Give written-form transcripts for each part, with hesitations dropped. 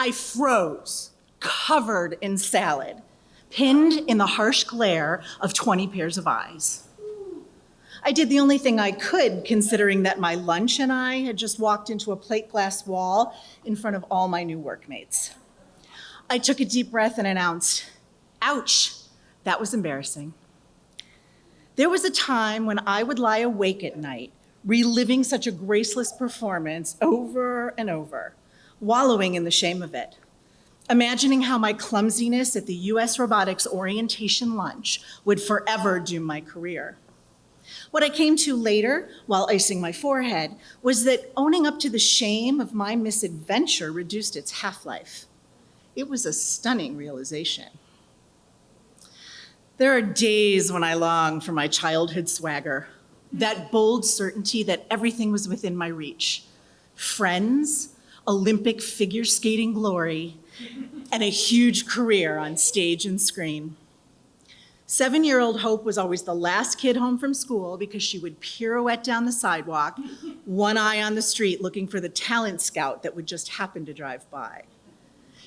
I froze, covered in salad, pinned in the harsh glare of 20 pairs of eyes. I did the only thing I could, considering that my lunch and I had just walked into a plate glass wall in front of all my new workmates. I took a deep breath and announced, "Ouch, that was embarrassing." There was a time when I would lie awake at night, reliving such a graceless performance over and over, wallowing in the shame of it, imagining how my clumsiness at the US robotics orientation lunch would forever doom my career. What I came to later, while icing my forehead, was that owning up to the shame of my misadventure reduced its half-life. It was a stunning realization. There are days when I long for my childhood swagger, that bold certainty that everything was within my reach. Friends, Olympic figure skating glory, and a huge career on stage and screen. 7-year-old Hope was always the last kid home from school because she would pirouette down the sidewalk, one eye on the street looking for the talent scout that would just happen to drive by.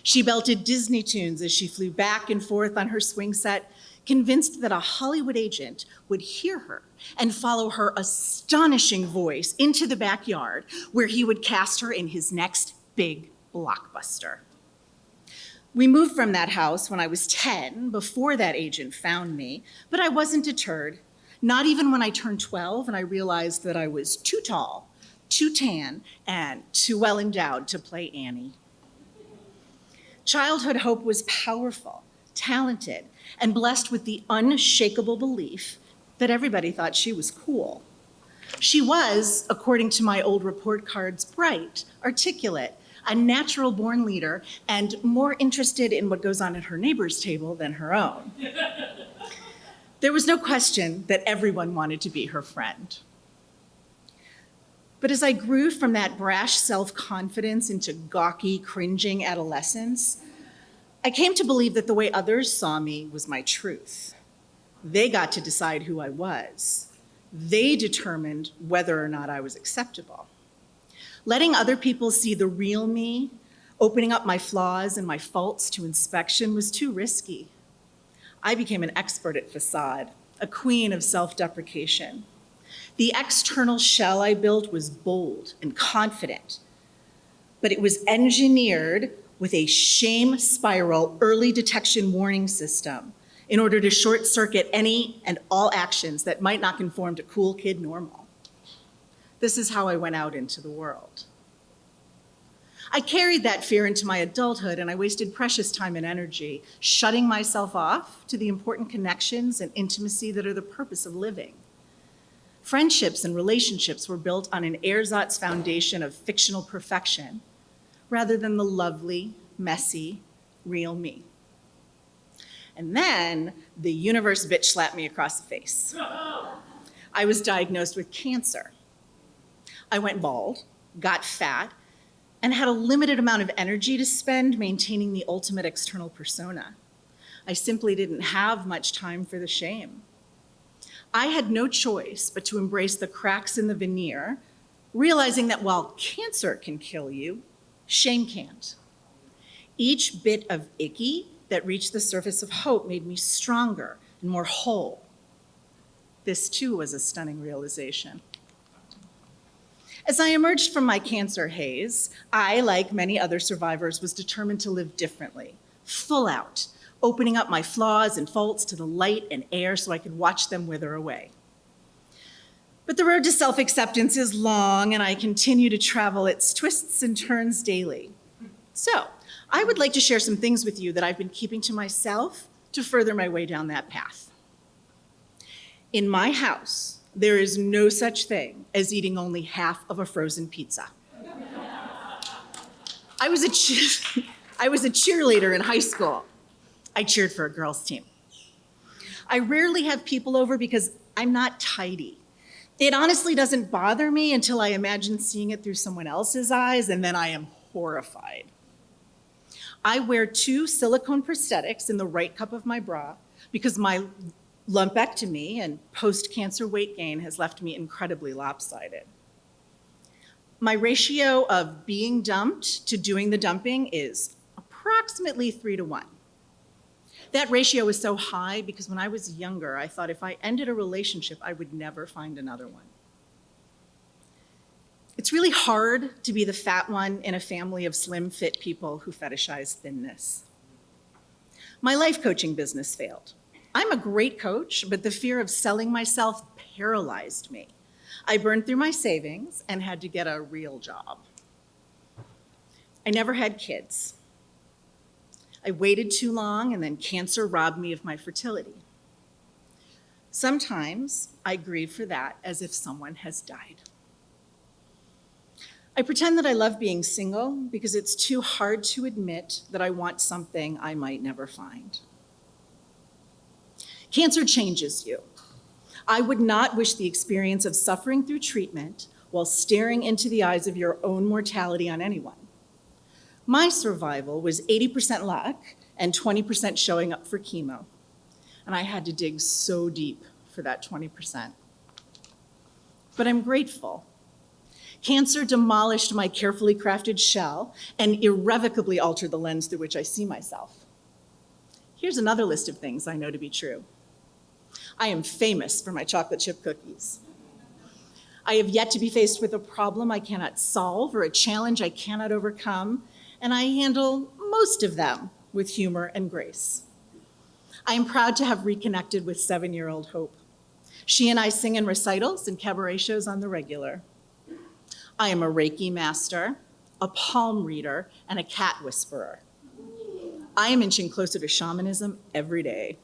She belted Disney tunes as she flew back and forth on her swing set, convinced that a Hollywood agent would hear her and follow her astonishing voice into the backyard where he would cast her in his next big blockbuster. We moved from that house when I was 10, before that agent found me, but I wasn't deterred, not even when I turned 12 and I realized that I was too tall, too tan, and too well endowed to play Annie. Childhood Hope was powerful, talented, and blessed with the unshakable belief that everybody thought she was cool. She was, according to my old report cards, bright, articulate, a natural-born leader, and more interested in what goes on at her neighbor's table than her own. There was no question that everyone wanted to be her friend. But as I grew from that brash self-confidence into gawky, cringing adolescence, I came to believe that the way others saw me was my truth. They got to decide who I was. They determined whether or not I was acceptable. Letting other people see the real me, opening up my flaws and my faults to inspection was too risky. I became an expert at facade, a queen of self-deprecation. The external shell I built was bold and confident, but it was engineered with a shame spiral early detection warning system in order to short circuit any and all actions that might not conform to cool kid normal. This is how I went out into the world. I carried that fear into my adulthood, and I wasted precious time and energy shutting myself off to the important connections and intimacy that are the purpose of living. Friendships and relationships were built on an ersatz foundation of fictional perfection rather than the lovely, messy, real me. And then the universe bitch slapped me across the face. I was diagnosed with cancer. I went bald, got fat, and had a limited amount of energy to spend maintaining the ultimate external persona. I simply didn't have much time for the shame. I had no choice but to embrace the cracks in the veneer, realizing that while cancer can kill you, shame can't. Each bit of icky that reached the surface of Hope made me stronger and more whole. This too was a stunning realization. As I emerged from my cancer haze, I, like many other survivors, was determined to live differently, full out, opening up my flaws and faults to the light and air so I could watch them wither away. But the road to self-acceptance is long, and I continue to travel its twists and turns daily. So, I would like to share some things with you that I've been keeping to myself to further my way down that path. In my house, there is no such thing as eating only half of a frozen pizza. I was a cheerleader in high school. I cheered for a girls' team. I rarely have people over because I'm not tidy. It honestly doesn't bother me until I imagine seeing it through someone else's eyes, and then I am horrified. I wear 2 silicone prosthetics in the right cup of my bra because my lumpectomy and post-cancer weight gain has left me incredibly lopsided. My ratio of being dumped to doing the dumping is approximately 3-to-1. That ratio was so high because when I was younger, I thought if I ended a relationship, I would never find another one. It's really hard to be the fat one in a family of slim, fit people who fetishize thinness. My life coaching business failed. I'm a great coach, but the fear of selling myself paralyzed me. I burned through my savings and had to get a real job. I never had kids. I waited too long, and then cancer robbed me of my fertility. Sometimes I grieve for that as if someone has died. I pretend that I love being single because it's too hard to admit that I want something I might never find. Cancer changes you. I would not wish the experience of suffering through treatment while staring into the eyes of your own mortality on anyone. My survival was 80% luck and 20% showing up for chemo. And I had to dig so deep for that 20%. But I'm grateful. Cancer demolished my carefully crafted shell and irrevocably altered the lens through which I see myself. Here's another list of things I know to be true. I am famous for my chocolate chip cookies. I have yet to be faced with a problem I cannot solve or a challenge I cannot overcome, and I handle most of them with humor and grace. I am proud to have reconnected with 7-year-old Hope. She and I sing in recitals and cabaret shows on the regular. I am a Reiki master, a palm reader, and a cat whisperer. I am inching closer to shamanism every day.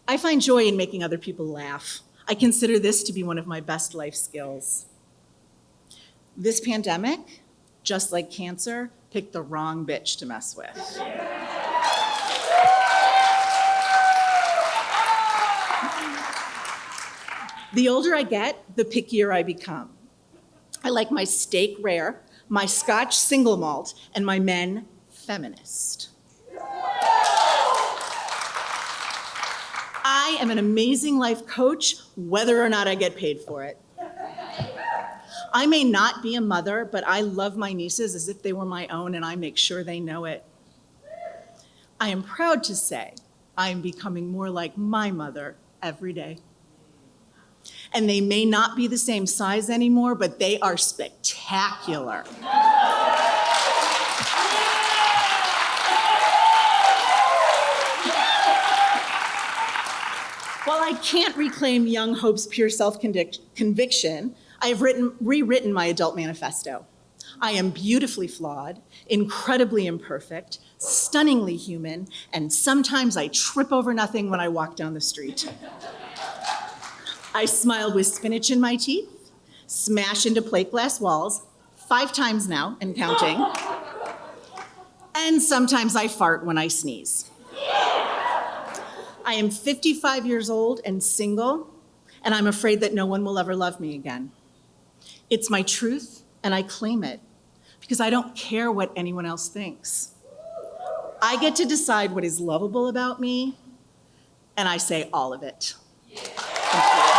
I find joy in making other people laugh. I consider this to be one of my best life skills. This pandemic, just like cancer, picked the wrong bitch to mess with. The older I get, the pickier I become. I like my steak rare, my Scotch single malt, and my men feminist. I am an amazing life coach, whether or not I get paid for it. I may not be a mother, but I love my nieces as if they were my own, and I make sure they know it. I am proud to say I am becoming more like my mother every day. And they may not be the same size anymore, but they are spectacular. While I can't reclaim young Hope's pure self-conviction, I have rewritten my adult manifesto. I am beautifully flawed, incredibly imperfect, stunningly human, and sometimes I trip over nothing when I walk down the street. I smile with spinach in my teeth, smash into plate glass walls 5 times now and counting, and sometimes I fart when I sneeze. I am 55 years old and single, and I'm afraid that no one will ever love me again. It's my truth, and I claim it, because I don't care what anyone else thinks. I get to decide what is lovable about me, and I say all of it. Thank you.